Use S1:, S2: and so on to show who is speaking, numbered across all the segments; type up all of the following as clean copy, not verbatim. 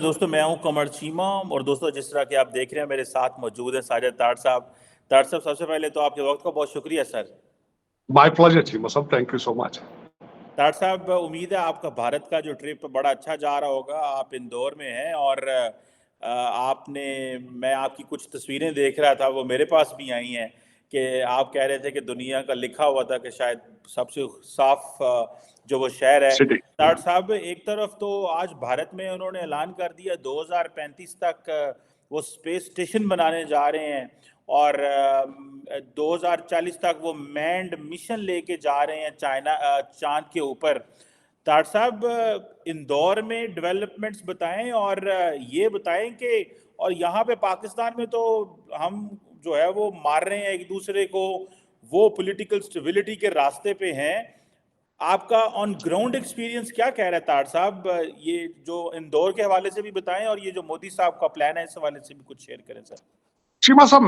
S1: दोस्तों, मैं हूं कमर चीमा और दोस्तों जिस तरह के आप देख रहे हैं मेरे साथ मौजूद है साजिद ताड़ साहब। ताड़ साहब, सबसे पहले तो आपके वक्त का बहुत शुक्रिया सर।
S2: माय प्लेजर चीमा साहब, थैंक यू सो मच।
S1: ताड़ साहब, उम्मीद है आपका भारत का जो ट्रिप बड़ा अच्छा जा रहा होगा। आप इंदौर में हैं और आपने मैं आपकी कुछ तस्वीरें देख रहा था, वो मेरे पास भी आई हैं कि आप कह रहे थे कि दुनिया का लिखा हुआ था कि शायद सबसे साफ जो वो शहर है।
S2: सिटी।
S1: ताड़ साहब, एक तरफ तो आज भारत में उन्होंने ऐलान कर दिया 2035 तक वो स्पेस स्टेशन बनाने जा रहे हैं और 2040 तक वो मैंड मिशन लेके जा रहे हैं चाइना चांद के ऊपर। ताड़ साहब, इंदौर में डेवलपमेंट्स बताएं और ये बताएं कि और यहाँ पे पाकिस्तान में तो हम जो है वो मार रहे हैं एक दूसरे को, वो पॉलिटिकल स्टेबिलिटी के रास्ते पे हैं। आपका ऑन ग्राउंड एक्सपीरियंस क्या कह रहा है ताड़ साहब? ये जो इंदौर के हवाले से भी बताएं और ये जो मोदी साहब का प्लान है इस हवाले से भी कुछ शेयर करें सर।
S2: चीमा साहब,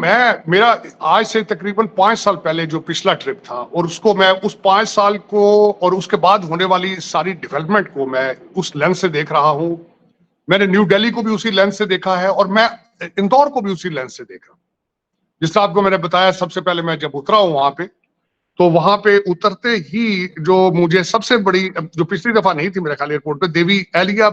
S2: मेरा आज से तकरीबन 5 साल पहले जो पिछला ट्रिप था और उसको मैं उस 5 साल को और उसके बाद होने वाली सारी डेवलपमेंट को मैं उस लेंस से देख रहा हूं। मैंने न्यू दिल्ली को भी उसी लेंस से देखा है और मैं इंदौर को भी उसी लेंस से देख रहा हूं। जिस तरह आपको मैंने बताया, सबसे पहले मैं जब उतरा हूं वहां पे, तो वहां पे उतरते ही जो मुझे सबसे बड़ी, जो पिछली दफा नहीं थी मेरे ख्याल एयरपोर्ट पे, देवी अहल्या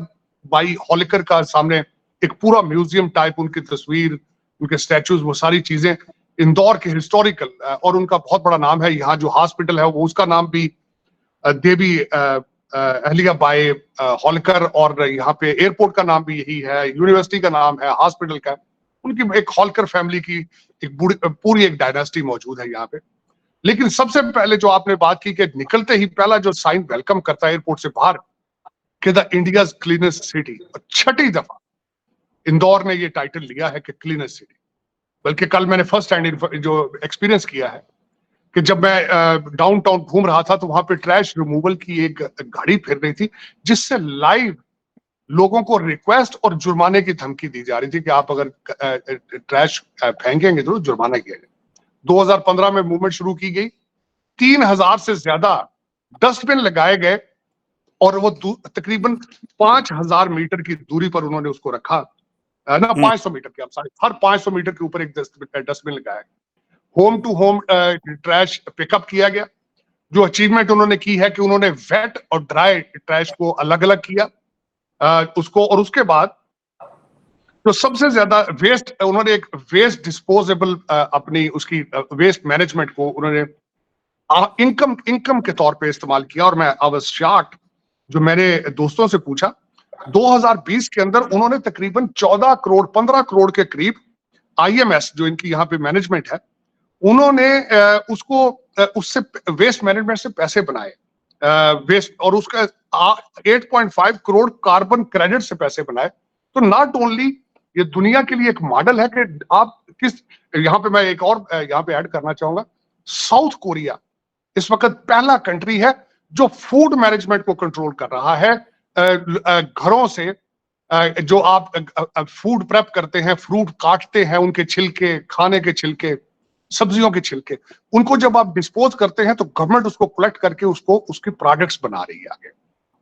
S2: बाई होलकर का सामने एक पूरा म्यूजियम टाइप, उनकी तस्वीर, उनके स्टैचूज, वो सारी चीजें इंदौर के हिस्टोरिकल, और उनका बहुत बड़ा नाम है। यहाँ जो हॉस्पिटल है वो उसका नाम भी देवी अहल्या बाई होलकर, और यहाँ पे एयरपोर्ट का नाम भी यही है, यूनिवर्सिटी का नाम है, हॉस्पिटल का। उनकी एक होलकर फैमिली की एक पूरी एक डायनास्टी मौजूद है यहाँ पे। लेकिन सबसे पहले जो आपने बात की कि निकलते ही पहला जो साइन वेलकम करता है एयरपोर्ट से बाहर कि द इंडियाज क्लीनेस्ट सिटी, छठी दफा इंदौर ने ये टाइटल लिया है कि क्लीनेस्ट सिटी। बल्कि कल मैंने फर्स्ट हैंड जो एक्सपीरियंस किया है कि जब मैं डाउनटाउन घूम रहा था तो वहां पे ट्रैश रिमूवल की एक गाड़ी फिर रही थी, जिससे लाइव लोगों को रिक्वेस्ट और जुर्माने की धमकी दी जा रही थी कि आप अगर ट्रैश फेंकेंगे तो जुर्माना किया जाए। 2015 में मूवमेंट शुरू की गई, 3000 से ज्यादा डस्टबिन लगाए गए और वो तकरीबन 5000 मीटर की दूरी पर उन्होंने उसको रखा ना, 500 मीटर के, हर 500 मीटर के ऊपर एक डस्टबिन लगाया। Home to home trash pickup किया गया। जो अचीवमेंट उन्होंने की है कि उन्होंने वेट और ड्राई ट्रैश को अलग अलग किया उसको, और उसके बाद तो सबसे ज्यादा वेस्ट, उन्होंने एक वेस्ट डिस्पोजेबल अपनी उसकी वेस्ट मैनेजमेंट को उन्होंने इनकम के तौर पे इस्तेमाल किया। और मैं आई वाज शॉक्ड, जो मैंने दोस्तों से पूछा, 2020 के अंदर उन्होंने तकरीबन 14 करोड़ 15 करोड़ के करीब IMS जो इनकी यहाँ पे मैनेजमेंट है, उन्होंने उसको उससे वेस्ट मैनेजमेंट से पैसे बनाए, वेस्ट, और उसका 8.5 करोड़ कार्बन क्रेडिट से पैसे बनाए। तो नॉट ओनली ये दुनिया के लिए एक मॉडल है कि आप किस, यहाँ पे मैं एक और यहाँ पे ऐड करना चाहूंगा, साउथ कोरिया इस वक्त पहला कंट्री है जो फूड मैनेजमेंट को कंट्रोल कर रहा है। घरों से जो आप फूड प्रेप करते हैं, फ्रूट काटते हैं, उनके छिलके, खाने के छिलके, सब्जियों के छिलके, उनको जब आप डिस्पोज करते हैं तो गवर्नमेंट उसको कलेक्ट करके उसको उसकी प्रोडक्ट्स बना रही है आगे,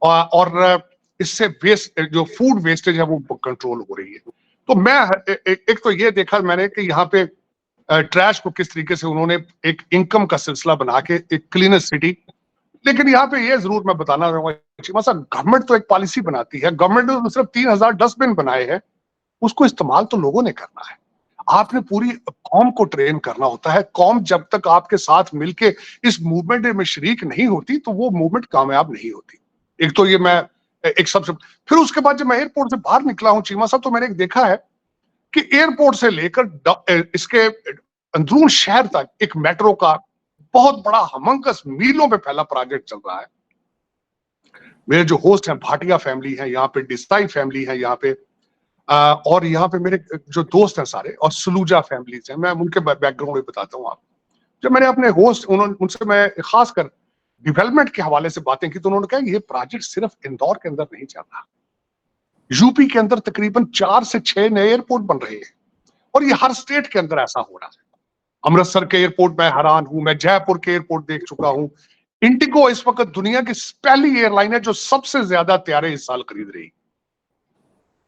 S2: और इससे वेस्ट, जो फूड वेस्टेज है वो कंट्रोल हो रही है। तो मैं एक तो ये देखा मैंने कि यहाँ पे ट्रैश को किस तरीके से उन्होंने एक इनकम का सिलसिला बना के एक क्लीनेस्ट सिटी। लेकिन यहाँ पे ये जरूर मैं बताना चाहूंगा, गवर्नमेंट तो एक पॉलिसी बनाती है, गवर्नमेंट ने सिर्फ 3000 डस्टबिन बनाए हैं, उसको इस्तेमाल तो लोगों ने करना है। आपने पूरी कौम को ट्रेन करना होता है। कौम जब तक आपके साथ मिलके इस मूवमेंट में शरीक नहीं होती तो वो मूवमेंट कामयाब नहीं होती। एक तो ये मैं एक सबसे, फिर उसके बाद जब मैं एयरपोर्ट से बाहर निकला हूं चीमा साहब, तो मैंने एक देखा है कि एयरपोर्ट से लेकर इसके अंदरून शहर तक एक मेट्रो का बहुत बड़ा हमंकस मीलों पे फैला प्रोजेक्ट चल रहा है। मेरे जो होस्ट हैं भाटिया फैमिली है यहाँ पे, डिस्ताई फैमिली है यहाँ पे, और यहाँ पे मेरे जो दोस्त हैं सारे, और सलूजा फैमिलीज हैं। मैं उनके बैकग्राउंड भी बताता हूँ आपको। जब मैंने अपने होस्ट उनसे मैं खासकर डेवलपमेंट के हवाले से बातें की तो उन्होंने कहा ये प्रोजेक्ट सिर्फ इंदौर के अंदर नहीं चल रहा, यूपी के अंदर तकरीबन 4 से 6 नए एयरपोर्ट बन रहे हैं और ये हर स्टेट के अंदर ऐसा हो रहा है। अमृतसर के एयरपोर्ट में हैरान हूं, मैं जयपुर के एयरपोर्ट देख चुका हूं। इंडिगो इस वक्त दुनिया की पहली एयरलाइन है जो सबसे ज्यादा तैयारे इस साल खरीद रही,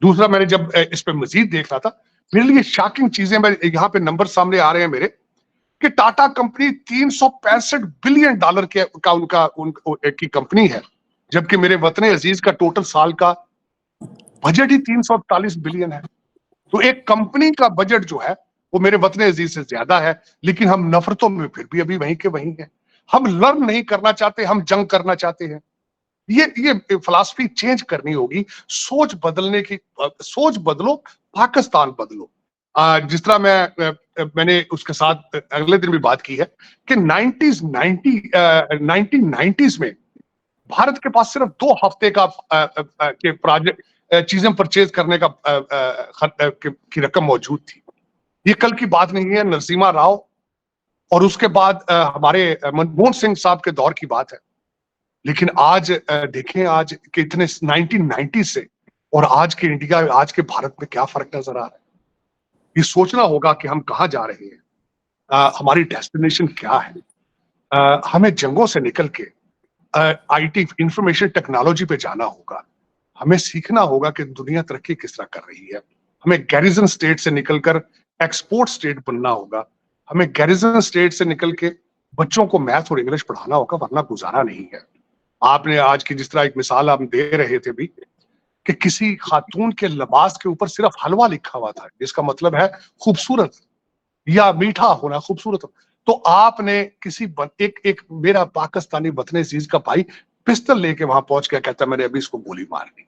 S2: दूसरा, मैंने जब इस पे मजीद देख रहा था, मेरे लिए शॉकिंग चीजें, मैं यहाँ पे नंबर सामने आ रहे हैं मेरे, कि टाटा कंपनी 365 बिलियन डॉलर की कंपनी है, जबकि मेरे वतन अजीज का टोटल साल का बजट ही 341 बिलियन है। तो एक कंपनी का बजट जो है वो मेरे वतन अजीज से ज्यादा है, लेकिन हम नफरतों में फिर भी अभी वहीं के वहीं हैं। हम लर्न नहीं करना चाहते, हम जंग करना चाहते हैं। ये फिलॉसफी चेंज करनी होगी, सोच बदलने की, सोच बदलो, पाकिस्तान बदलो। जिस तरह मैंने उसके साथ अगले दिन भी बात की है कि 1990s में भारत के पास सिर्फ 2 हफ्ते का के प्रोजेक्ट चीजें परचेज करने की रकम मौजूद थी। ये कल की बात नहीं है, नरसिम्हा राव और उसके बाद हमारे मनमोहन सिंह साहब के दौर की बात है। लेकिन आज देखें, आज के इतने 1990 से और आज के इंडिया, आज के भारत में क्या फर्क नजर आ रहा है। ये सोचना होगा कि हम कहाँ जा रहे हैं, हमारी डेस्टिनेशन क्या है। हमें जंगों से निकल के आईटी, इंफॉर्मेशन टेक्नोलॉजी पे जाना होगा। हमें सीखना होगा कि दुनिया तरक्की किस तरह कर रही है। हमें गैरिजन स्टेट से निकलकर एक्सपोर्ट स्टेट बनना होगा। हमें गैरिजन स्टेट से निकल के बच्चों को मैथ और इंग्लिश पढ़ाना होगा, वरना गुजारा नहीं है। आपने आज की जिस तरह एक मिसाल आप दे रहे थे भी, कि किसी खातून के लिबास के ऊपर सिर्फ हलवा लिखा हुआ था, जिसका मतलब है खूबसूरत या मीठा होना, खूबसूरत। तो आपने एक मेरा पाकिस्तानी वतन अजीज का भाई पिस्टल लेके वहां पहुंच गया, कहता मैंने अभी इसको गोली मारनी।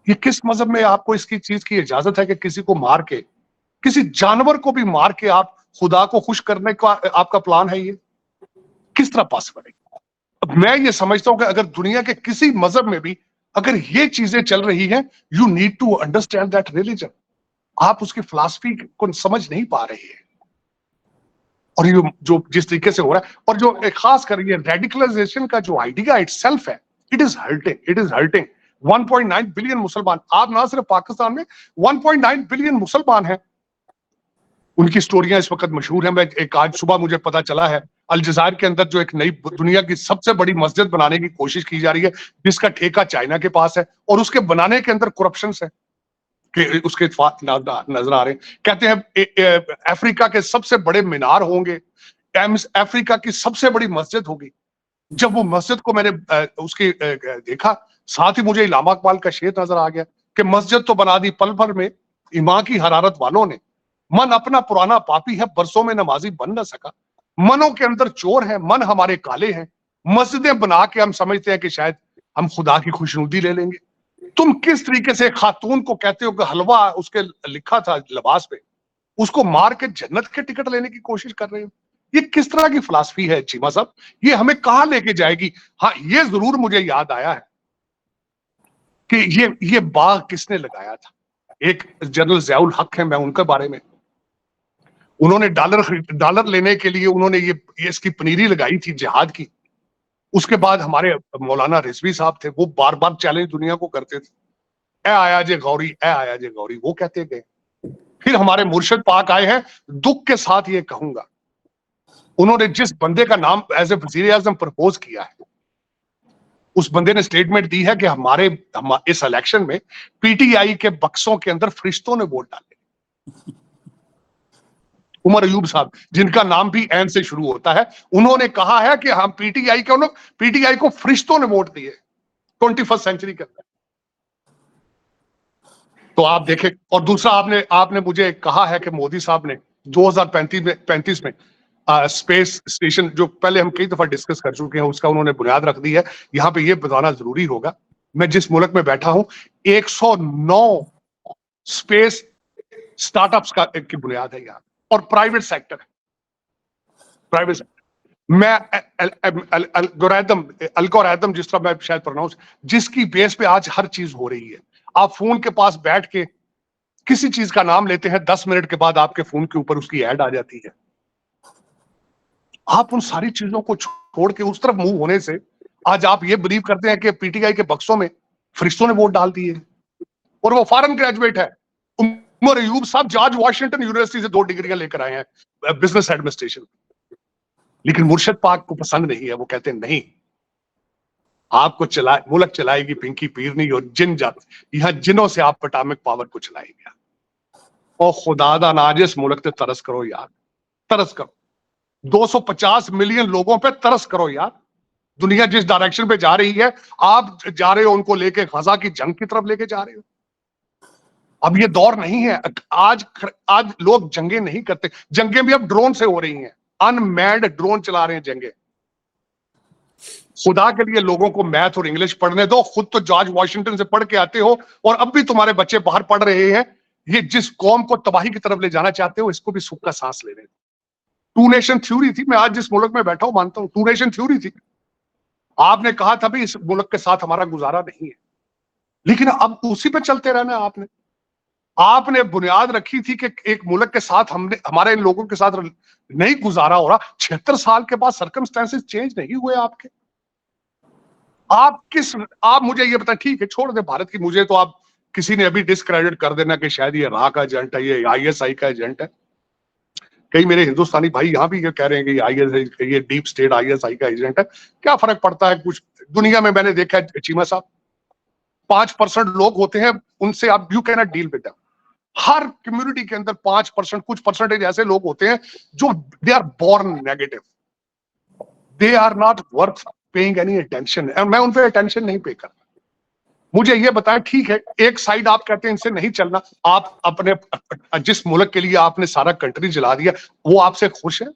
S2: ये किस मजहब में आपको इसकी चीज की इजाजत है कि किसी को मार के, किसी जानवर को भी मार के आप खुदा को खुश करने का आपका प्लान है? ये किस तरह पॉसिबल है? मैं ये समझता हूं कि अगर दुनिया के किसी मजहब में भी अगर ये चीजें चल रही हैं, you need to understand that religion. आप उसकी फिलॉसफी को समझ नहीं पा रहे हैं। और ये जो जिस तरीके से हो रहा है, और जो खास कर ये रेडिकलाइजेशन का जो आइडिया इटसेल्फ है, इट इज हर्टिंग 1.9 बिलियन मुसलमान, आप ना सिर्फ पाकिस्तान में 1.9 बिलियन मुसलमान हैं। उनकी स्टोरियां इस वक्त मशहूर हैं। मैं एक आज सुबह मुझे पता चला है अलजज़ायर के अंदर जो एक नई दुनिया की सबसे बड़ी मस्जिद बनाने की कोशिश की जा रही है, जिसका ठेका चाइना के पास है, और उसके बनाने के अंदर करप्शन है कि उसके नजर आ रहे हैं। कहते हैं अफ्रीका के सबसे बड़े मीनार होंगे, अफ्रीका की सबसे बड़ी मस्जिद होगी। जब वो मस्जिद को मैंने उसकी देखा, साथ ही मुझे इलामा इकबाल का शेर नजर आ गया कि मस्जिद तो बना दी पल भर में ईमान की हरारत वालों ने, मन अपना पुराना पापी है, बरसों में नमाजी बन न सका। मनों के अंदर चोर है, मन हमारे काले हैं। मस्जिदें बना के हम समझते हैं कि शायद हम खुदा की खुशनुदी ले लेंगे। तुम किस तरीके से खातून को कहते हो कि हलवा उसके लिखा था लिबास पे, उसको मार के जन्नत के टिकट लेने की कोशिश कर रहे हो? ये किस तरह की फिलॉसफी है चीमा साहब? ये हमें कहां लेके जाएगी? हाँ, ये जरूर मुझे याद आया है कि ये बाग किसने लगाया था। एक जनरल ज़ियाउल हक है, मैं उनके बारे में, उन्होंने डॉलर लेने के लिए उन्होंने ये इसकी पनीरी लगाई थी जिहाद की। उसके बाद हमारे मौलाना रिजवी साहब थे, वो बार बार चैलेंज दुनिया को करते थे, ए आया जे गौरी, ए आया जे गौरी, वो कहते गए। फिर हमारे मुर्शिद पाक आए हैं, दुख के साथ ये कहूंगा, उन्होंने जिस बंदे का नाम एज ए वजीर आजम प्रपोज किया है, उस बंदे ने स्टेटमेंट दी है कि इस इलेक्शन में पीटीआई के बक्सों के अंदर फरिश्तों ने वोट डाले। उमर अयूब साहब, जिनका नाम भी एन से शुरू होता है, उन्होंने कहा है कि हम पीटीआई को फरिश्तों ने वोट दिए 21st सेंचुरी के अंदर। तो आप देखें। और दूसरा, आपने मुझे कहा है कि मोदी साहब ने 2035 में स्पेस स्टेशन, जो पहले हम कई दफा डिस्कस कर चुके हैं, उसका उन्होंने बुनियाद रख दी है। यहां पे ये बताना जरूरी होगा, मैं जिस मुल्क में बैठा हूं 109 स्पेस स्टार्टअप्स की बुनियाद है यहाँ, और प्राइवेट सेक्टर है, प्राइवेट सेक्टर। मैं अल्गोरिथम जिस तरह मैं शायद प्रोनाउंस, जिसकी बेस पे आज हर चीज हो रही है। आप फोन के पास बैठ के किसी चीज का नाम लेते हैं, 10 मिनट के बाद आपके फोन के ऊपर उसकी ऐड आ जाती है। आप उन सारी चीजों को छोड़ के उस तरफ मूव होने से आज आप ये बिलीव करते हैं कि पीटीआई के बक्सों में फरिश्तों ने वोट डाल दिए, और वो फॉरेन ग्रेजुएट है। उमर अयूब साहब जॉर्ज वाशिंगटन यूनिवर्सिटी से 2 डिग्रियां लेकर आए हैं बिजनेस एडमिनिस्ट्रेशन, लेकिन मुर्शिद पाक को पसंद नहीं है। वो कहते हैं नहीं, आपको मुल्क चलाएगी पिंकी पीरनी और जिन जात, यहाँ जिनों से आप एटॉमिक पावर को चलाएंगे। और खुदा दा नाजिस मुल्क ते तरस करो यार, तरस करो। 250 मिलियन लोगों पे तरस करो यार। दुनिया जिस डायरेक्शन पे जा रही है, आप जा रहे हो उनको लेके गजा की जंग की तरफ लेके जा रहे हो। अब ये दौर नहीं है। आज लोग जंगें नहीं करते, जंगें भी अब ड्रोन से हो रही हैं। अनमैन्ड ड्रोन चला रहे हैं जंगें। खुदा के लिए लोगों को मैथ और इंग्लिश पढ़ने दो। खुद तो जॉर्ज वॉशिंगटन से पढ़ के आते हो और अब भी तुम्हारे बच्चे बाहर पढ़ रहे हैं। ये जिस कौम को तबाही की तरफ ले जाना चाहते हो, इसको भी सुख का सांस लेने दो। 2 नेशन थ्योरी थी। मैं आज जिस मुल्क में बैठा हूं मानता हूं 2 नेशन थ्योरी थी। आपने कहा था भी इस मुल्क के साथ हमारा गुजारा नहीं है, लेकिन अब उसी पे चलते रहना है। आपने बुनियाद रखी थी कि एक मुल्क के साथ हमारे इन लोगों के साथ नहीं गुजारा हो रहा। 76 साल के बाद सर्कमस्टेंसेस चेंज नहीं हुए आपके। आप मुझे ये बताएं, ठीक है छोड़ दे भारत की, मुझे तो आप किसी ने अभी डिस्क्रेडिट कर देना कि शायद ये रा का एजेंट है, ये आईएसआई का एजेंट है। कई मेरे हिंदुस्तानी भाई यहां भी ये कह रहे हैं कि ये डीप स्टेट आईएसआई का एजेंट है। क्या फर्क पड़ता है? कुछ दुनिया में मैंने देखा है चीमा साहब, 5% लोग होते हैं, उनसे आप you can not deal with them. Her community के अंदर 5%, कुछ परसेंटेज ऐसे लोग होते हैं जो they are born negative, they are not worth paying any attention. मैं उन पे अटेंशन नहीं पे करता। मुझे ये बताएं, ठीक है एक साइड आप कहते हैं इनसे नहीं चलना, आप अपने जिस मुल्क के लिए आपने सारा कंट्री जला दिया, वो आपसे खुश है?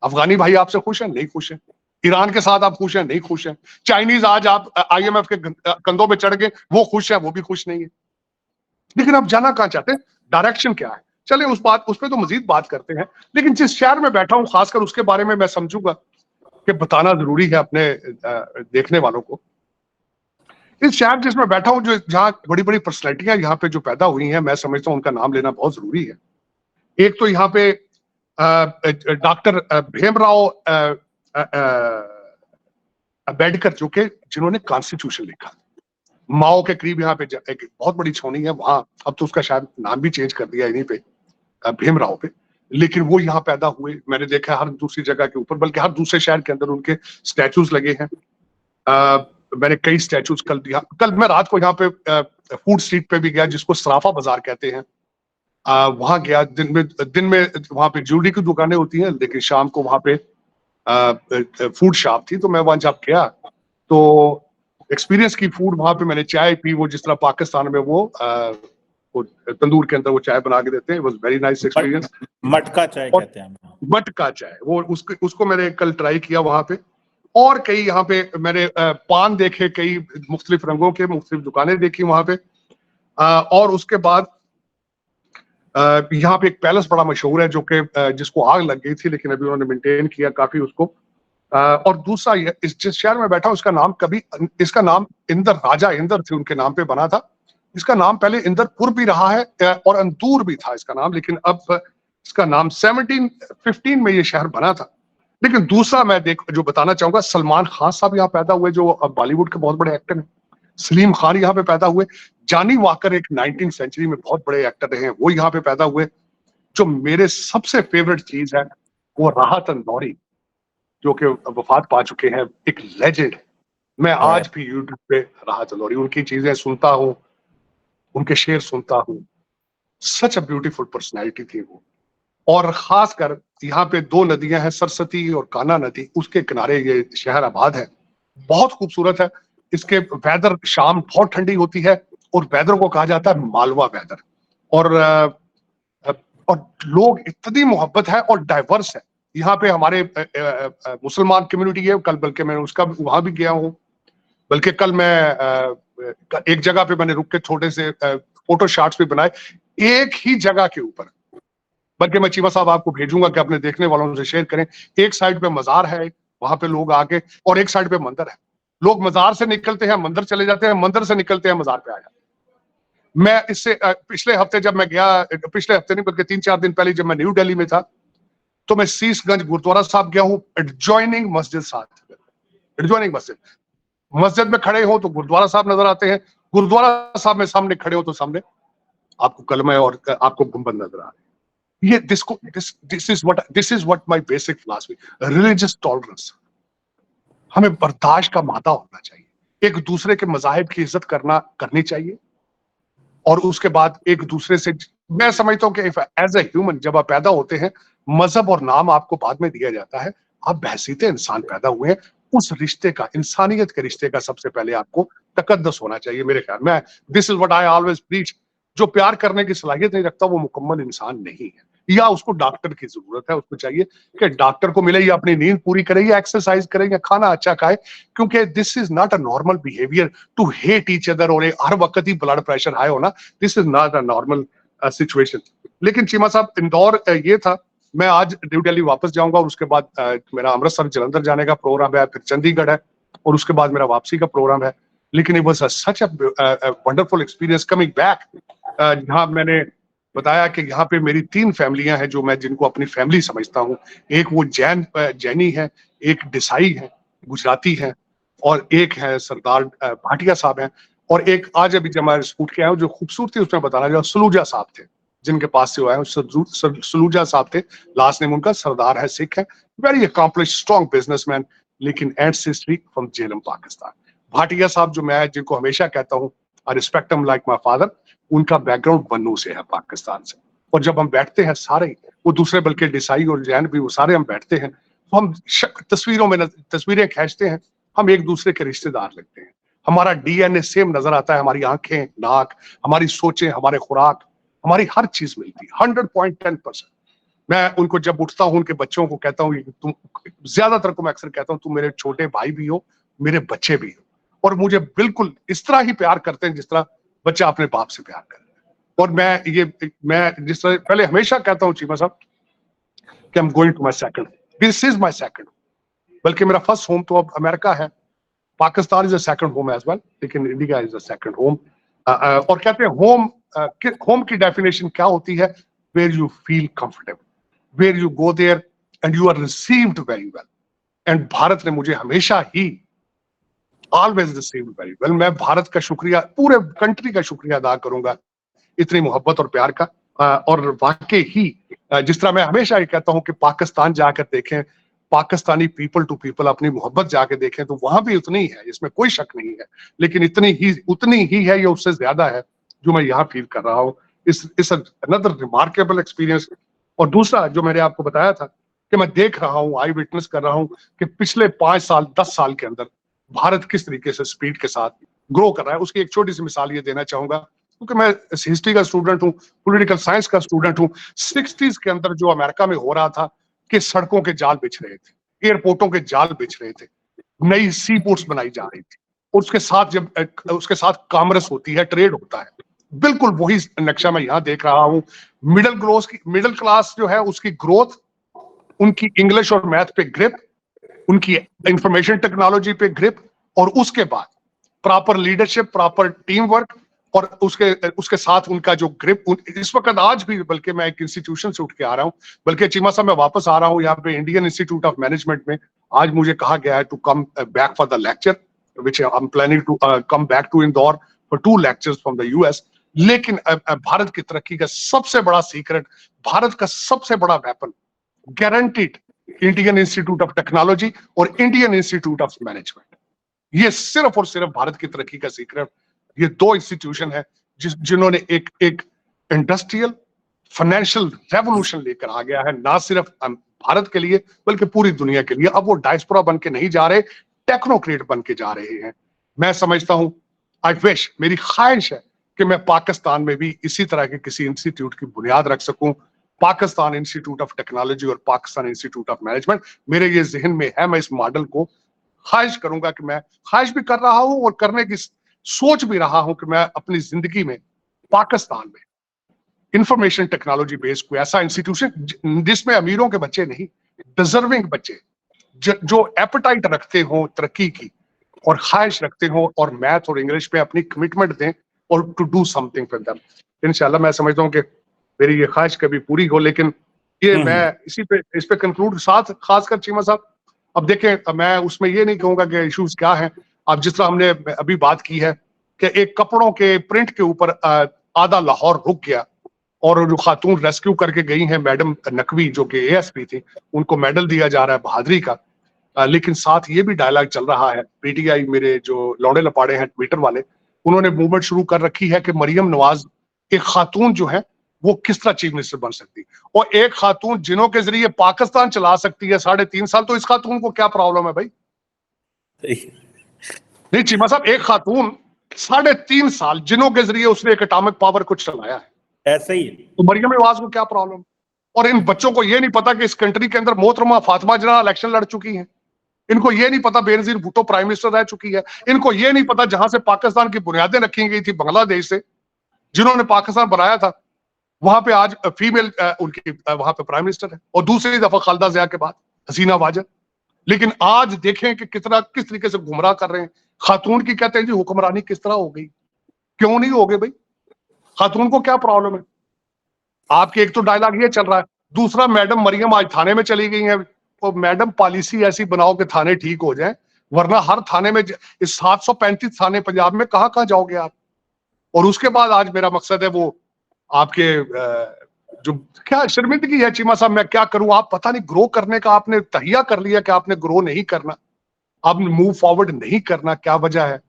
S2: अफगानी भाई आपसे खुश है? नहीं खुश है। ईरान के साथ आप खुश हैं? नहीं खुश हैं। चाइनीज आज आप आईएमएफ के कंधों पे चढ़ गए, वो खुश है? वो भी खुश नहीं है। लेकिन आप जाना कहां चाहते हैं? डायरेक्शन क्या है? चले उस पर तो मजीद बात करते हैं। लेकिन जिस शहर में बैठा हूं खासकर उसके बारे में मैं समझूंगा कि बताना जरूरी है अपने देखने वालों को। इस शहर जिसमें बैठा हूं, जो जहां बड़ी बड़ी पर्सनैलिटियां यहाँ पे जो पैदा हुई हैं, मैं समझता हूं उनका नाम लेना बहुत जरूरी है। एक तो यहाँ पे डॉक्टर भीमराव अम्बेडकर, जो कि जिन्होंने कॉन्स्टिट्यूशन लिखा। माओ के करीब यहाँ पे एक बहुत बड़ी छावनी है, वहां अब तो उसका शायद नाम भी चेंज कर दिया इन्हीं पे, भीमराव पे। लेकिन वो यहाँ पैदा हुए। मैंने देखा हर दूसरी जगह के ऊपर, बल्कि हर दूसरे शहर के अंदर उनके स्टैचूज लगे हैं। मैंने कई स्टैचूज कल मैं रात को यहाँ पे फूड स्ट्रीट पे भी गया, जिसको सराफा बाजार कहते हैं। वहां गया। दिन में वहां पे ज्वेलरी की दुकानें होती हैं, लेकिन शाम को वहां पे फूड शॉप थी। तो मैं वहां जब गया तो एक्सपीरियंस की फूड, वहां पे मैंने चाय पी, वो जिस तरह पाकिस्तान में वो तंदूर के अंदर वो चाय बना के देते हैं। Was very nice experience.
S1: मटका चाय कहते हैं।
S2: मटका चाय, वो उसको मैंने कल ट्राई किया वहां पे। और कई यहाँ पे मैंने पान देखे, कई मुख्तलिफ रंगों के, मुख्तलिफ दुकानें देखी वहां पे। और उसके बाद यहाँ पे एक पैलेस बड़ा मशहूर है, जो कि जिसको आग लग गई थी, लेकिन अभी उन्होंने मेंटेन किया काफी उसको। और दूसरा इस जिस शहर में बैठा इसका नाम इंदर, राजा इंदर थे, उनके नाम पे बना था। इसका नाम पहले इंदरपुर भी रहा है और अंदूर भी था इसका नाम, लेकिन अब इसका नाम 1715 में ये शहर बना था। लेकिन दूसरा मैं जो बताना चाहूंगा, सलमान खान साहब यहाँ पैदा हुए, जो बॉलीवुड के बहुत बड़े एक्टर हैं। सलीम खान यहाँ पे पैदा हुए। जानी वाकर एक 19वीं सेंचुरी में बहुत बड़े एक्टर रहे हैं, वो यहाँ पे पैदा हुए। जो मेरे सबसे फेवरेट चीज है वो राहत अंदौरी, जो कि वफात पा चुके हैं, एक लेजेंड। मैं आज भी यूट्यूब पे राहत अंदौरी, उनकी चीजें सुनता हूँ, उनके शेर सुनता हूँ। सच अ ब्यूटीफुल पर्सनैलिटी थी वो। और खासकर यहाँ पे 2 नदियां हैं, सरस्वती और कान्हा नदी, उसके किनारे ये शहर आबाद है। बहुत खूबसूरत है। इसके वेदर, शाम बहुत ठंडी होती है और वेदर को कहा जाता है मालवा वेदर। और लोग इतनी मोहब्बत है और डाइवर्स है यहाँ पे। हमारे मुसलमान कम्युनिटी है कल, बल्कि मैं उसका वहां भी गया हूँ। बल्कि कल मैं एक जगह पे मैंने रुक के छोटे से फोटो शॉट्स भी बनाए, एक ही जगह के ऊपर। बल्कि मैं चीमा साहब आपको भेजूंगा कि अपने देखने वालों से शेयर करें। एक साइड पे मजार है, वहां पे लोग आके, और एक साइड पे मंदिर है। लोग मजार से निकलते हैं, मंदिर चले जाते हैं, मंदिर से निकलते हैं, मजार पे आ जाते हैं। मैं इससे पिछले हफ्ते जब मैं गया, पिछले हफ्ते नहीं बल्कि 3-4 दिन पहले जब मैं न्यू दिल्ली में था, तो मैं शीशगंज गुरुद्वारा साहब गया हूँ। एडजॉइनिंग मस्जिद साथ, एडजॉइनिंग मस्जिद में खड़े हो तो गुरुद्वारा साहब नजर आते हैं, गुरुद्वारा साहब में सामने खड़े हो तो सामने आपको कलमा और आपको गुंबद नजर आ रहे हैं। ये this is what my basic philosophy, religious tolerance. हमें बर्दाश्त का मादा होना चाहिए। एक दूसरे के मजाहिब की इज्जत करनी चाहिए, और उसके बाद एक दूसरे से, मैं समझता हूँ कि एज ए ह्यूमन जब आप पैदा होते हैं, मजहब और नाम आपको बाद में दिया जाता है, आप बहसीते इंसान पैदा हुए हैं, उस रिश्ते का, इंसानियत के रिश्ते का सबसे पहले आपको तकद्दुस होना चाहिए मेरे ख्याल में। This is what I always preach. जो प्यार करने की सलाहियत नहीं रखता वो मुकम्मल इंसान नहीं है, या उसको डॉक्टर की जरूरत है। उसको चाहिए कि डॉक्टर को मिले, या अपनी नींद पूरी करे, या एक्सरसाइज करे, या खाना अच्छा खाए, क्योंकि this is not a normal behaviour to hate each other, और हर वक्त ही ब्लड प्रेशर हाई होना, this is not a normal situation. लेकिन चीमा साहब, इंदौर ये था, मैं आज न्यू दिल्ली वापस जाऊंगा, और उसके बाद मेरा अमृतसर जलंधर जाने का प्रोग्राम है, फिर चंडीगढ़ है, और उसके बाद मेरा वापसी का प्रोग्राम है। लेकिन it was such a wonderful experience coming back. जहां मैंने बताया कि यहाँ पे मेरी 3 फैमिलियां हैं जो मैं जिनको अपनी फैमिली समझता हूँ। एक वो जैनी है, एक डिसाई है, गुजराती है, और एक है सरदार भाटिया साहब हैं, और एक आज अभी जब मैं स्कूट के आया हूँ, जो खूबसूरती उसमें बताना, जो सलूजा साहब थे, जिनके पास से वो आए, सलूजा साहब थे, लास्ट नेम उनका सरदार है, सिख है, वेरी अकॉम्प्लिश स्ट्रॉन्ग बिजनेसमैन, लेकिन एंसेस्ट्री फ्रॉम जेलम पाकिस्तान। भाटिया साहब जो मैं जिनको हमेशा कहता हूँ, I respect him like my father, उनका बैकग्राउंड बन्नू से है, पाकिस्तान से। और जब हम बैठते हैं सारे, वो दूसरे बल्कि डिसाई और जैन भी, वो सारे हम बैठते हैं, तो हम तस्वीरों में तस्वीरें खींचते हैं, हम एक दूसरे के रिश्तेदार लगते हैं, हमारा डीएनए सेम नजर आता है, हमारी आंखें, नाक, हमारी सोचें, हमारे खुराक, हमारी हर चीज मिलती है 100.10%। मैं उनको जब उठता हूँ, उनके बच्चों को कहता हूँ, तुम, ज्यादातर को मैं अक्सर कहता हूँ, तुम मेरे छोटे भाई भी हो, मेरे बच्चे भी हो, और मुझे बिल्कुल इस तरह ही प्यार करते हैं जिस तरह बच्चा अपने बाप से प्यार करे। और मैं जिस तरह पहले हमेशा कहता हूँ चीमा साहब कि I am going to my second, this is my second, बल्कि मेरा फर्स्ट होम तो अब अमेरिका है, Pakistan is a second home as well, लेकिन India is a second home. और कहते हैं होम, होम की डेफिनेशन क्या होती है? Where you feel comfortable, where you go there and you are received very well. And Bharat ने मुझे हमेशा ही ऑलवेज रिसीव्ड वेरी वेल। मैं भारत का शुक्रिया, पूरे कंट्री का शुक्रिया अदा करूंगा इतनी मोहब्बत और प्यार का। और वाकई ही जिस तरह मैं हमेशा ये कहता हूं कि पाकिस्तान जाकर देखें, पाकिस्तानी पीपल टू पीपल अपनी मोहब्बत जाके देखें, तो वहां भी उतनी ही है, इसमें कोई शक नहीं है, लेकिन उतनी ही है या उससे ज्यादा है जो मैं यहाँ फील कर रहा हूँ। इस अनदर रिमार्केबल एक्सपीरियंस। और दूसरा जो मैंने आपको बताया था कि मैं देख रहा हूँ, आई विटनेस कर रहा हूँ कि पिछले 5 साल 10 साल के अंदर भारत किस तरीके से स्पीड के साथ ग्रो कर रहा है। उसकी एक छोटी सी मिसाल ये देना चाहूंगा, क्योंकि मैं हिस्ट्री का स्टूडेंट हूँ, पॉलिटिकल साइंस का स्टूडेंट हूँ। 60s के अंदर जो अमेरिका में हो रहा था कि सड़कों के जाल बिछ रहे थे, एयरपोर्टों के जाल बिछ रहे थे, नई सी पोर्ट्स बनाई जा रही थी, और उसके साथ कॉमर्स होती है, ट्रेड होता है, बिल्कुल वही नक्शा मैं यहाँ देख रहा हूँ। मिडिल क्लास जो है उसकी ग्रोथ, उनकी इंग्लिश और मैथ पे ग्रिप, उनकी इंफॉर्मेशन टेक्नोलॉजी पे ग्रिप, और उसके बाद proper leadership, proper team work, और उसके साथ उनका जो ग्रिप इस वक्त आज भी, बल्कि मैं एक इंस्टीट्यूशन से उठ के आ रहा हूँ, बल्कि चीमा साहब मैं वापस आ रहा हूँ यहाँ पे इंडियन इंस्टीट्यूट ऑफ मैनेजमेंट में। आज मुझे कहा गया है to come back for the lecture, which I am planning to come back to Indore for 2 lectures from the US. लेकिन भारत की तरक्की का सबसे बड़ा सीक्रेट, भारत का सबसे बड़ा weapon, guaranteed Indian institute of technology और इंडियन इंस्टीट्यूट ऑफ मैनेजमेंट। ये सिर्फ और सिर्फ भारत की तरक्की का सीक्रेट ये 2 इंस्टीट्यूशन है जिन्होंने एक इंडस्ट्रियल फाइनेंशियल रेवोल्यूशन लेकर आ गया है, ना सिर्फ भारत के लिए बल्कि पूरी दुनिया के लिए। अब वो डायस्पोरा बन के नहीं जा रहे, टेक्नोक्रेट बन के जा रहे हैं। मैं समझता हूं, आई विश, मेरी ख्वाहिश है कि मैं पाकिस्तान में भी इसी तरह के किसी इंस्टीट्यूट की बुनियाद रख सकूं, पाकिस्तान इंस्टीट्यूट ऑफ टेक्नोलॉजी और पाकिस्तान इंस्टीट्यूट ऑफ मैनेजमेंट। मेरे ये जहन में है, मैं इस मॉडल को ख्वाहिश करूंगा कि मैं ख्वाहिश भी कर रहा हूं और करने की सोच भी रहा हूं कि मैं अपनी जिंदगी में पाकिस्तान में इंफॉर्मेशन टेक्नोलॉजी बेस्ड कोई ऐसा इंस्टीट्यूशन जिसमें अमीरों के बच्चे नहीं, डिजर्विंग बच्चे जो एपेटाइट रखते हो तरक्की की और ख्वाहिश रखते हो और मैथ और इंग्लिश पे अपनी कमिटमेंट दें और to do something for them. इंशाल्लाह मैं समझता हूँ कि मेरी ये ख्वाहिश कभी पूरी हो। लेकिन ये मैं इस पे कंक्लूड साथ खासकर चीमा साहब, अब देखें, मैं उसमें ये नहीं कहूंगा कि इश्यूज क्या हैं। अब जिस तरह हमने अभी बात की है कि एक कपड़ों के प्रिंट के ऊपर आधा लाहौर रुक गया, और जो खातून रेस्क्यू करके गई हैं मैडम नकवी जो कि एएसपी थी, उनको मेडल दिया जा रहा है बहादुरी का। लेकिन साथ ये भी डायलॉग चल रहा है, पीटीआई मेरे जो लौड़े लपाड़े हैं ट्विटर वाले, उन्होंने मूवमेंट शुरू कर रखी है कि मरियम नवाज एक खातून जो है वो किस तरह चीफ मिनिस्टर बन सकती है, और एक खातून जिनों के जरिए पाकिस्तान चला सकती है 3.5 साल, तो इस खातून को क्या प्रॉब्लम है भाई? नहीं चीमा साहब, एक खातून 3.5 साल जिनों के जरिए उसने एक एटॉमिक पावर को चलाया है,
S1: ऐसे ही
S2: तो मरियम नवाज को क्या प्रॉब्लम? और इन बच्चों को यह नहीं पता कि इस कंट्री के अंदर मोहतरमा फातिमा जिन्ना इलेक्शन लड़ चुकी हैं, इनको ये नहीं पता बेनजीर भुट्टो प्राइम मिनिस्टर रह चुकी है, इनको ये नहीं पता जहां से पाकिस्तान की बुनियादें रखी गई थी बांग्लादेश से, जिन्होंने पाकिस्तान बनाया था, वहां पे आज फीमेल उनकी वहां पे प्राइम मिनिस्टर है, और दूसरी दफा खालिदा जिया के बाद हसीना वाजद। लेकिन आज देखें कि किस तरीके से गुमराह कर रहे हैं। खातून की कहते हैं जी हुक्मरानी किस तरह हो गई, क्यों नहीं हो गई भाई? खातून को क्या प्रॉब्लम है? आपके एक तो डायलॉग ये चल रहा है, दूसरा मैडम मरियम आज थाने में चली गई है, तो मैडम पॉलिसी ऐसी बनाओ कि थाने ठीक हो जाए, वरना हर थाने में इस 735 थाने पंजाब में कहां कहां जाओगे आप? और उसके बाद आज मेरा मकसद है वो आपके जो क्या शर्मिंदगी है चीमा साहब, मैं क्या करूं? आप पता नहीं ग्रो करने का आपने तहिया कर लिया कि आपने ग्रो नहीं करना, आपने मूव फॉरवर्ड नहीं करना, क्या वजह है?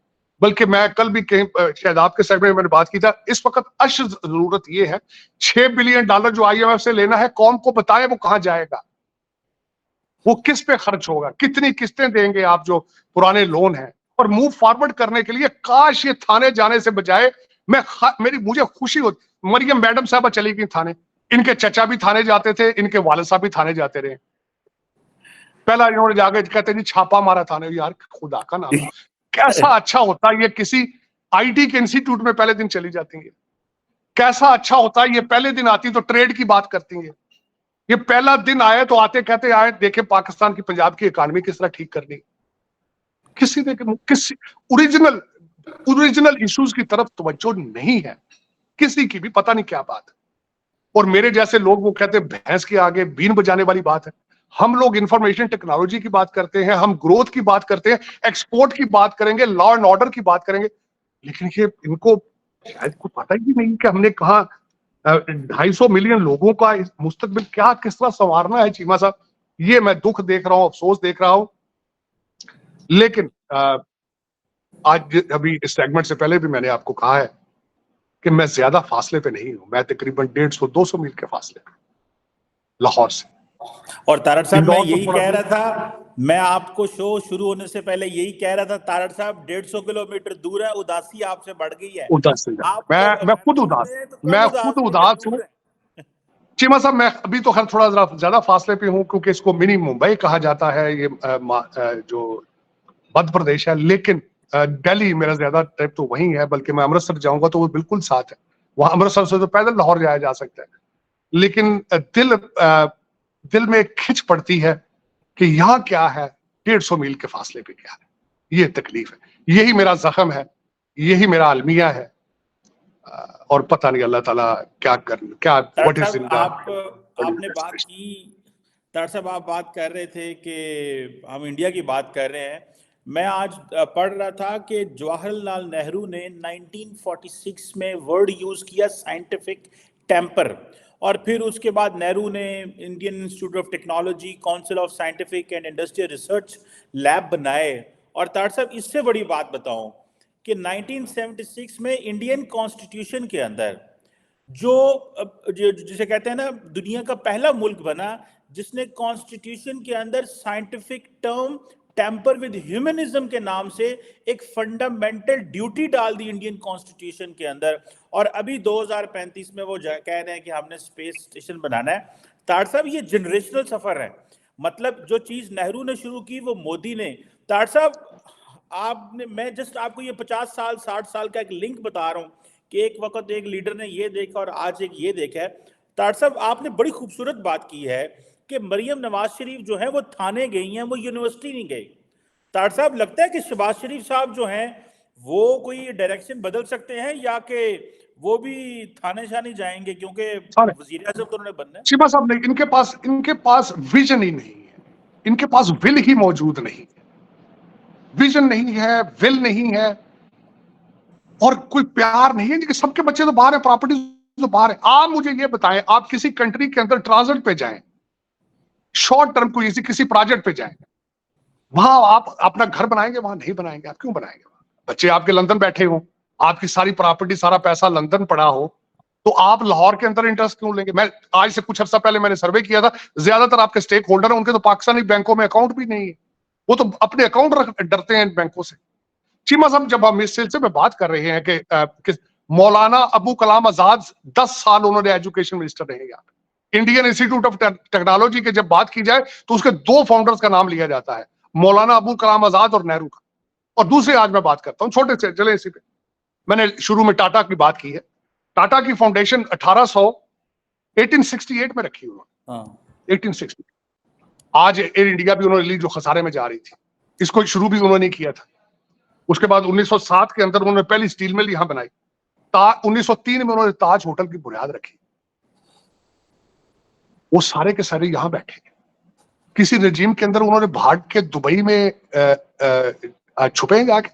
S2: बल्कि मैं कल भी कहीं शायद आपके सेगमेंट में मैंने बात की था, इस वक्त अशद जरूरत यह है $6 बिलियन जो IMF से लेना है, कौम को बताएं वो कहां जाएगा, वो किस पे खर्च होगा, कितनी किस्तें देंगे आप जो पुराने लोन हैं। और मूव फॉरवर्ड करने के लिए काश ये थाने जाने से बजाय मुझे खुशी होती, मरियम मैडम साहब चली गई थाने, इनके चचा भी थाने जाते थे, इनके वालिद साहब भी थाने जाते रहे। पहला इन्होंने जाके कहते जी छापा मारा थाने, यार खुदा का नाम, कैसा अच्छा होता है ये किसी IT के इंस्टीट्यूट में पहले दिन चली जाती है, कैसा अच्छा होता है ये पहले दिन आती तो ट्रेड की बात करती है, ये पहला दिन आए तो आते कहते आए देखे पाकिस्तान की पंजाब की इकोनॉमी किस तरह ठीक करनी। किसी ने किसी ओरिजिनल इश्यूज की तरफ तवज्जो नहीं है किसी की भी, पता नहीं क्या बात। और मेरे जैसे लोग वो कहते हैं भैंस के आगे बीन बजाने वाली बात है। हम लोग इंफॉर्मेशन टेक्नोलॉजी की बात करते हैं, हम ग्रोथ की बात करते हैं, एक्सपोर्ट की बात करेंगे, लॉ एंड ऑर्डर की बात करेंगे, लेकिन ये इनको शायद को पता ही नहीं कि हमने कहा 250 मिलियन लोगों का मुस्तकबिल क्या किस तरह संवारना है। चीमा साहब, ये मैं दुख देख रहा हूं, अफसोस देख रहा हूं। लेकिन आज अभी इस सेगमेंट से पहले भी मैंने आपको कहा है कि मैं ज्यादा फासले पे नहीं हूं, मैं तकरीबन 150-200 मील के फासले पे लाहौर से।
S1: और तारड़ साहब मैं यही कह रहा था, मैं आपको शो शुरू होने से पहले यही कह रहा था, तारड़ साहब 150 किलोमीटर दूर है, उदासी आपसे बढ़ गई है।
S2: उदास मैं खुद उदास हूँ चीमा साहब। मैं अभी तो खैर थोड़ा ज्यादा फासले पे हूँ क्योंकि इसको मिनी मुंबई कहा जाता है, ये जो मध्य प्रदेश है, लेकिन दिल्ली मेरा ज्यादा ट्रिप तो वहीं है, बल्कि मैं अमृतसर जाऊंगा तो वो बिल्कुल साथ है, वहां अमृतसर से तो पैदल लाहौर जाया जा सकता है। लेकिन दिल में खिंच पड़ती है कि यहाँ क्या है, 150 मील के फासले पे क्या है, ये तकलीफ है, यही मेरा जख्म है, यही मेरा अलमिया है। और पता नहीं अल्लाह ताला क्या व्हाट इज इन
S1: आपने बात की, तारड़ साहब आप बात कर रहे थे कि हम इंडिया की बात कर रहे हैं। मैं आज पढ़ रहा था कि जवाहरलाल नेहरू ने 1946 में वर्ड यूज किया साइंटिफिक टेम्पर, और फिर उसके बाद नेहरू ने Indian institute of technology, council of scientific and industrial research lab बनाए। और तारड़ साहब इससे बड़ी बात बताऊं कि 1976 में इंडियन कॉन्स्टिट्यूशन के अंदर जिसे कहते हैं ना, दुनिया का पहला मुल्क बना जिसने कॉन्स्टिट्यूशन के अंदर scientific term temper with humanism के नाम से एक फंडामेंटल ड्यूटी डाल दी इंडियन कॉन्स्टिट्यूशन के अंदर। और अभी 2035 में वो कह रहे हैं कि हमने स्पेस स्टेशन बनाना है। तारड़ साहब ये जनरेशनल सफर है, मतलब जो चीज नेहरू ने शुरू की वो मोदी ने। तारड़ साहब आपने, मैं जस्ट आपको ये 50 साल 60 साल का एक लिंक बता रहा हूँ कि एक वक्त एक लीडर ने ये देखा और आज एक ये देखा है। तारड़ साहब आपने बड़ी खूबसूरत बात की है कि मरियम नवाज शरीफ जो है वो थाने गई हैं, वो यूनिवर्सिटी नहीं गई। तारड़ साहब लगता है कि शहबाज शरीफ साहब जो हैं वो कोई डायरेक्शन बदल सकते हैं, या कि वो भी थाने शाने जाएंगे, क्योंकि वजीर आजम तो उन्होंने बनना है।
S2: शिबा साहब नहीं, इनके पास विजन ही नहीं है, इनके पास विल ही मौजूद नहीं है, विजन नहीं है, विल नहीं है, और कोई प्यार नहीं है। सबके बच्चे तो बाहर है, प्रॉपर्टी तो बाहर है। आप मुझे ये बताएं, आप किसी कंट्री के अंदर ट्रांजिट पे जाएं, शॉर्ट टर्म कोई किसी प्रोजेक्ट पे जाएं, वहां आप अपना घर बनाएंगे, वहां नहीं बनाएंगे। आप क्यों बनाएंगे? बच्चे आपके लंदन बैठे हो, आपकी सारी प्रॉपर्टी, सारा पैसा लंदन पड़ा हो, तो आप लाहौर के अंदर इंटरेस्ट क्यों लेंगे? मैं आज से कुछ अर्सा पहले मैंने सर्वे किया था, ज्यादातर आपके स्टेक होल्डर है, उनके तो पाकिस्तानी बैंकों में अकाउंट भी नहीं है, वो तो अपने अकाउंट डरते हैं बैंकों से। चीमा साहब, जब हम इस सिलसिले में बात कर रहे हैं कि मौलाना अबू कलाम आजाद 10 साल उन्होंने एजुकेशन मिनिस्टर रहे यहाँ, इंडियन इंस्टीट्यूट ऑफ टेक्नोलॉजी की जब बात की जाए तो उसके 2 फाउंडर्स का नाम लिया जाता है, मौलाना अबू कलाम आजाद और नेहरू का। और दूसरे आज मैं बात करता हूँ छोटे से, चले इसी पे, मैंने शुरू में टाटा की बात की है। टाटा की फाउंडेशन 1868 में रखी उन्होंने, 1860। आज एयर इंडिया भी उन्होंने ली जो खसारे में जा रही थी, इसको शुरू भी उन्होंने किया था। उसके बाद 1907 के अंदर उन्होंने पहली स्टील मिल यहां बनाई। 1903 में उन्होंने ताज होटल की बुनियाद रखी। वो सारे के सारे यहां बैठे। किसी रजीम के अंदर उन्होंने भाग के दुबई में छुपे जाके।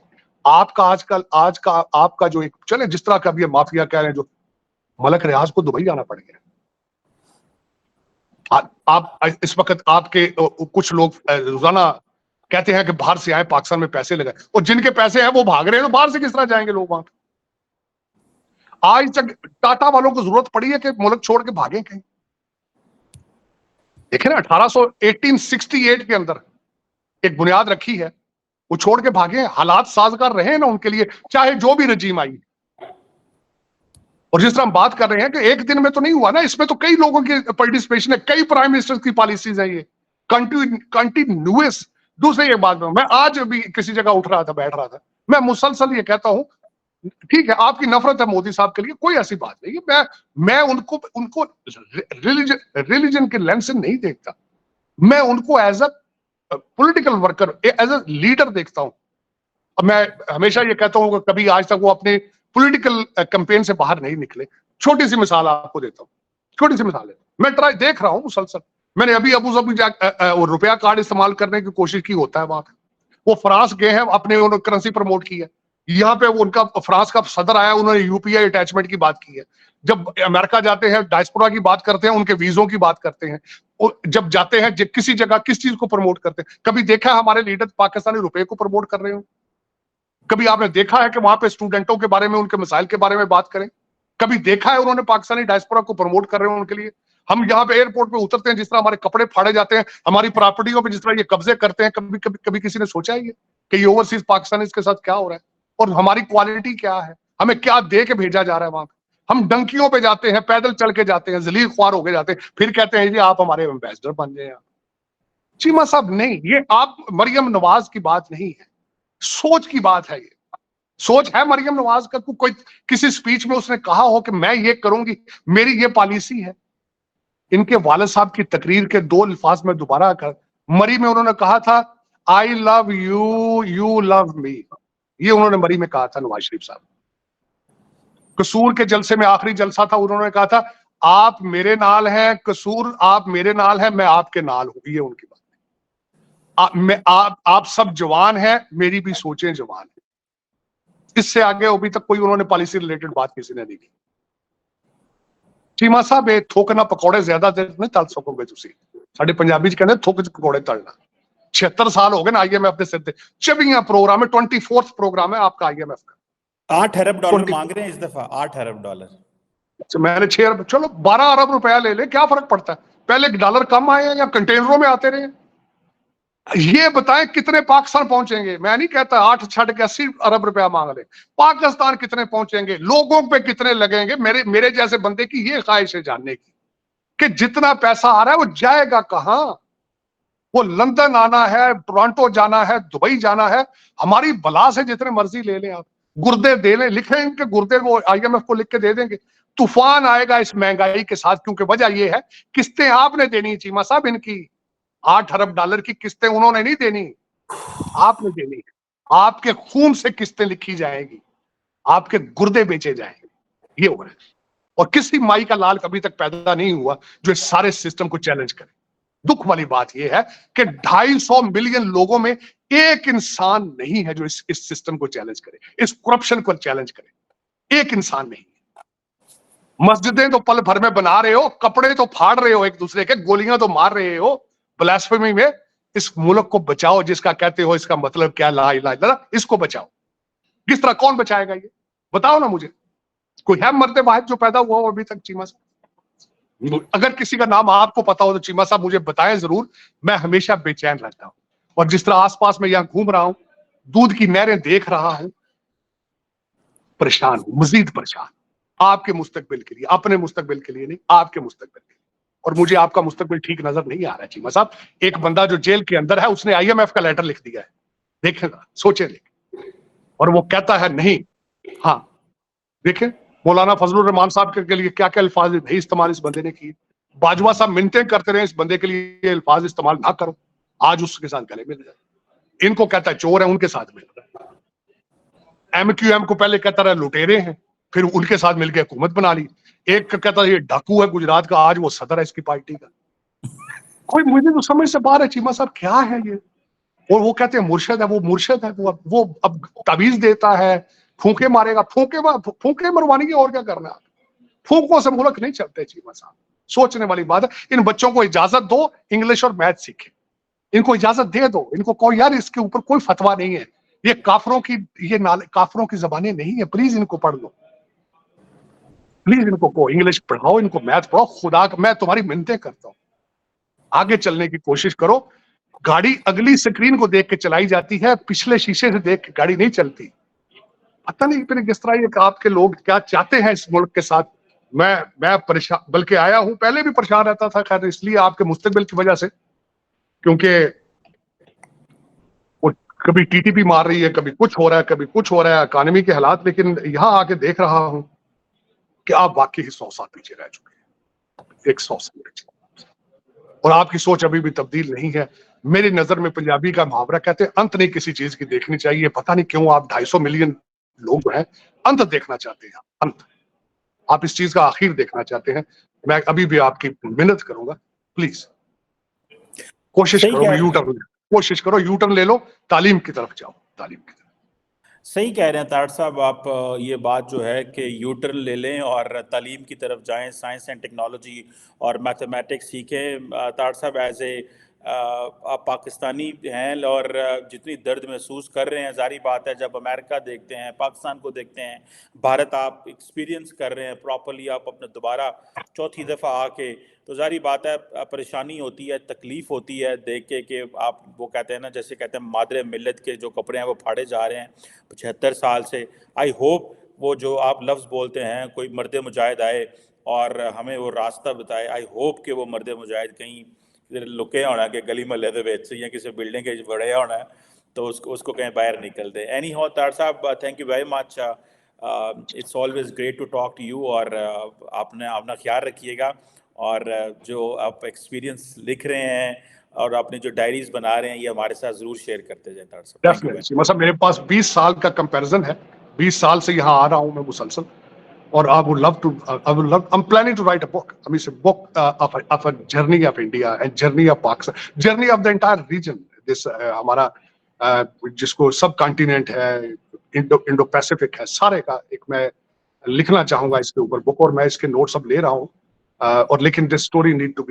S2: आपका आजकल आपका जो एक चले, जिस तरह का भी माफिया कह रहे हैं, जो मलक रियाज को दुबई जाना पड़ गया। आप इस वक्त आपके कुछ लोग रोजाना कहते हैं कि बाहर से आए, पाकिस्तान में पैसे लगाए, और जिनके पैसे हैं वो भाग रहे हैं, तो बाहर से किस तरह जाएंगे लोग वहां? आज तक टाटा वालों को जरूरत पड़ी है कि मुल्क छोड़ के भागें कहीं? देखे ना, 1868 के अंदर एक बुनियाद रखी है, वो छोड़ के भागे। हालात साजगार रहे ना उनके लिए, चाहे जो भी रजीम आई। और जिस तरह हम बात कर रहे हैं कि एक दिन में तो नहीं हुआ ना, इसमें तो कई लोगों की पार्टिसिपेशन है, कई प्राइम मिनिस्टर की पॉलिसीज है, ये कंटिन्यूअस। दूसरी एक बात, मैं आज भी किसी जगह उठ रहा था, बैठ रहा था, मैं मुसलसल ये कहता हूं, ठीक है आपकी नफरत है मोदी साहब के लिए, कोई ऐसी बात नहीं है, मैं उनको रिलीजन के लेंस से नहीं देखता, मैं उनको as a political worker, as a leader देखता हूं। अब मैं हमेशा ये कहता हूं कि कभी आज तक वो अपने पॉलिटिकल कैंपेन से बाहर नहीं निकले। छोटी सी मिसाल आपको देता हूं, छोटी सी मिसाल है, मैं ट्राई देख रहा हूं मुसलसल। मैंने अभी अबू धाबी रुपया कार्ड इस्तेमाल करने की कोशिश की, होता है वहां पे। वो फ्रांस गए हैं, अपने उन्होंने करेंसी प्रमोट की है, यहाँ पे उनका फ्रांस का सदर आया, उन्होंने यूपीआई अटैचमेंट की बात की है। जब अमेरिका जाते हैं डायस्पोरा की बात करते हैं, उनके वीजों की बात करते हैं। जब जाते हैं किसी जगह किस चीज को प्रमोट करते हैं? कभी देखा है हमारे लीडर पाकिस्तानी रुपए को प्रमोट कर रहे हो? कभी आपने देखा है कि वहां पे स्टूडेंटों के बारे में, उनके मसाइल के बारे में बात करें? कभी देखा है उन्होंने पाकिस्तानी डायस्पोरा को प्रमोट कर रहे हो उनके लिए? हम यहाँ पे एयरपोर्ट पे उतरते हैं, जिस तरह हमारे कपड़े फाड़े जाते हैं, हमारी प्रॉपर्टियों पे जिस तरह ये कब्जे करते हैं, कभी किसी ने सोचा है कि ये ओवरसीज पाकिस्तानी के साथ क्या हो रहा है और हमारी क्वालिटी क्या है, हमें क्या दे के भेजा जा रहा है वहां पे? हम डंकियों पे जाते हैं, पैदल चल के जाते हैं, जलील ख्वार होके जाते हैं, फिर कहते हैं जी आप हमारे एम्बेसडर बन जाए। चीमा साहब नहीं, ये आप मरियम नवाज की बात नहीं है, सोच की बात है। ये सोच है मरियम नवाज का, कोई किसी स्पीच में उसने कहा हो कि मैं ये करूंगी, मेरी ये पॉलिसी है? इनके वालिद साहब की तकरीर के 2 अल्फाज में दोबारा कर, मरी में उन्होंने कहा था I love you, you love me, ये उन्होंने मरी में कहा था नवाज शरीफ साहब। कसूर के जलसे में आखिरी जलसा था, उन्होंने कहा था आप मेरे नाल हैं, कसूर आप मेरे नाल हैं, मैं आपके नाल हूं, ये उनकी बात है। आप सब जवान हैं, मेरी भी सोचें जवान है। इससे आगे अभी तक कोई उन्होंने पॉलिसी रिलेटेड बात किसी ने नहीं की। चीमा साहब, ये थोक ना पकौड़े ज्यादा देर नहीं तल सकोगे तुसी, साडे पंजाबी च कहंदे थोक च पकौड़े तलना। 76 साल हो गए ना आईएमएफ के सिर पे, 24 प्रोग्राम है, 24th प्रोग्राम है आपका आईएमएफ का।
S1: 8 अरब डॉलर मांग रहे हैं इस दफा, 8 अरब डॉलर।
S2: मैंने 6 अरब, चलो 12 अरब रुपया ले ले, क्या फर्क पड़ता है? पहले डॉलर कम आए हैं या कंटेनरों में आते रहे? ये बताएं कितने पाकिस्तान पहुंचेंगे? मैं नहीं कहता 8 छड़ के 80 अरब रुपया मांग ले, पाकिस्तान कितने पहुंचेंगे, लोगों पे कितने लगेंगे? मेरे जैसे बंदे की ये ख्वाहिश है जानने की कि जितना पैसा आ रहा है वो जाएगा कहां? वो लंदन आना है, टोरंटो जाना है, दुबई जाना है, हमारी बला से जितने मर्जी ले लें आप, गुर्दे दे लें, लिखें इनके गुर्दे, वो आईएमएफ को लिख के दे देंगे। तूफान आएगा इस महंगाई के साथ, क्योंकि वजह यह है किस्तें आपने देनी चीमा साहब, इनकी 8 अरब डॉलर की किस्तें उन्होंने नहीं देनी, आपने देनी है। आपके खून से किस्तें लिखी जाएंगी, आपके गुर्दे बेचे जाएंगे, ये हो रहा है। और किसी माई का लाल कभी तक पैदा नहीं हुआ जो इस सारे सिस्टम को चैलेंज करे। दुख वाली बात यह है कि 250 मिलियन लोगों में एक इंसान नहीं है जो इस सिस्टम को चैलेंज करे, इस करप्शन को चैलेंज करे। एक इंसान नहीं। मस्जिदें तो पल भर में बना रहे हो, कपड़े तो फाड़ रहे हो एक दूसरे के, गोलियां तो मार रहे हो ब्लास्फेमी में, इस मुल्क को बचाओ जिसका कहते हो इसका मतलब क्या, ला इलाहा इल्लल्लाह, इसको बचाओ। किस तरह, कौन बचाएगा ये बताओ ना मुझे। कोई है मर्द वाहिद जो पैदा हुआ हो अभी तक चीमा साहब? अगर किसी का नाम आपको पता हो तो चीमा साहब मुझे बताएं जरूर। मैं हमेशा बेचैन रहता हूं, और जिस तरह आसपास में यहां घूम रहा हूं, दूध की नहरें देख रहा हूं, परेशान हूं, मजीद परेशान, आपके मुस्तकबिल के लिए, अपने मुस्तकबिल के लिए नहीं, आपके मुस्तकबिल के लिए। और मुझे आपका मुस्तकबिल ठीक नजर नहीं आ रहा है चीमा साहब। एक बंदा जो जेल के अंदर है उसने IMF का लेटर लिख दिया है, देखेगा, सोचेंगे, और वो कहता है नहीं। हाँ देखें, मौलाना फजलुर रहमान साहब के लिए क्या क्या अल्फाज नहीं इस्तेमाल इस बंदे ने किए। बाजवा साहब मिन्नतें करते रहे इस बंदे के लिए अल्फाज इस्तेमाल ना करो, आज उसके साथ गले मिल जाए। इनको कहता है चोर है, उनके साथ मिल रहा है। MQM को पहले कहता रहा लुटेरे हैं, फिर उनके साथ मिलकर हुकूमत बना ली। एक का कहता है ये डाकू है गुजरात का, आज वो सदर है इसकी पार्टी का। कोई मुझे तो समझ से बाहर है चीमा साहब, क्या है ये। और वो कहते हैं मुर्शद है, वो मुर्शद है, वो अब ताबीज देता है, फूंके मारेगा, फूंके मरवाने की और क्या करना है। फूंकों से मुल्क नहीं चलते चीमा साहब, सोचने वाली बात है। इन बच्चों को इजाजत दो, इंग्लिश और मैथ सीखे, इनको इजाजत दे दो। इनको कोई यार इसके ऊपर कोई फतवा नहीं है, ये काफरों की, ये काफरों की जबानें नहीं है, प्लीज इनको पढ़ लो, प्लीज इनको को इंग्लिश पढ़ाओ, इनको मैथ पढ़ाओ। खुदा का मैं तुम्हारी मिन्नतें करता हूं, आगे चलने की कोशिश करो। गाड़ी अगली स्क्रीन को देख के चलाई जाती है, पिछले शीशे से देख के गाड़ी नहीं चलती। पता नहीं फिर किस तरह ये आपके लोग क्या चाहते हैं इस मुल्क के साथ। मैं परेशान, बल्कि आया हूं, पहले भी परेशान रहता था, खैर इसलिए आपके मुस्तकबिल की वजह से, क्योंकि वो कभी TTP मार रही है, कभी कुछ हो रहा है, कभी कुछ हो रहा है, इकानमी के हालात। लेकिन यहां आके देख रहा हूं कि आप वाकई 100 साल पीछे रह चुके हैं, 100 साल पीछे, और आपकी सोच अभी भी तब्दील नहीं है। मेरी नजर में पंजाबी का मुहावरा कहते हैं अंत नहीं किसी चीज की देखनी चाहिए। पता नहीं क्यों आप 250 मिलियन लोग हैं अंत देखना चाहते हैं, अंत, आप इस चीज का आखिर देखना चाहते हैं। मैं अभी भी आपकी मिन्नत करूंगा, प्लीज कोशिश करो, कोशिश करो, यूटर्न ले लो, तालीम की तरफ जाओ, तालीम की तरफ।
S1: सही कह रहे हैं ताड़ साहब आप। ये बात जो है कि यूटर्न ले लें और तालीम की तरफ जाएं, साइंस एंड टेक्नोलॉजी और मैथमेटिक्स सीखें। ताड़ साहब एज ए आप पाकिस्तानी हैं और जितनी दर्द महसूस कर रहे हैं, जारी बात है जब अमेरिका देखते हैं, पाकिस्तान को देखते हैं, भारत आप एक्सपीरियंस कर रहे हैं प्रॉपरली, आप अपने दोबारा चौथी दफ़ा आके, तो जारी बात है परेशानी होती है, तकलीफ़ होती है देख के कि आप, वो कहते हैं ना, जैसे कहते हैं मादरे मिल्लत के जो कपड़े हैं वो फाड़े जा रहे हैं 75 साल से। आई होप वो जो आप लफ्ज़ बोलते हैं, कोई मर्द मुजाहिद आए और हमें वो रास्ता बताए। आई होप कि वो मर्द मुजाहिद कहीं लुके होना कि गली महल्ले दे विच या किसी बिल्डिंग के वड़िया होना, तो उसको कहीं बाहर निकल दे। एनी हाउ ताड़ साहब, thank you very much. It's always great to talk to you, और आपने अपना ख्याल रखिएगा, और जो आप एक्सपीरियंस लिख रहे हैं और अपनी जो डायरीज बना रहे हैं ये हमारे साथ जरूर शेयर करते जाए ताड़ साहब।
S2: डेफिनेटली, मतलब मेरे पास 20 साल का कंपैरिजन है, 20 साल से यहाँ आ रहा हूँ मैं मुसलसल, और I would love to, I'm planning to write a book. I mean, it's a book of a journey of India and journey of Pakistan, journey of the entire region. This हमारा जिसको सब कॉन्टिनेंट है, Indo Pacific है, सारे का एक मैं लिखना चाहूंगा इसके ऊपर बुक, और मैं इसके नोट्स अब ले रहा हूँ। और लेकिन this story need to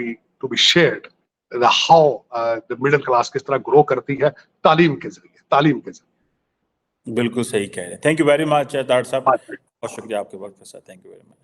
S2: be shared, how the middle class किस तरह ग्रो करती है तालीम के जरिए, तालीम के जरिए।
S1: बिल्कुल सही कह रहे हैं। थैंक यू वेरी मच ताड़ साहब, बहुत शुक्रिया आपके वक्त के साथ। Thank you very much.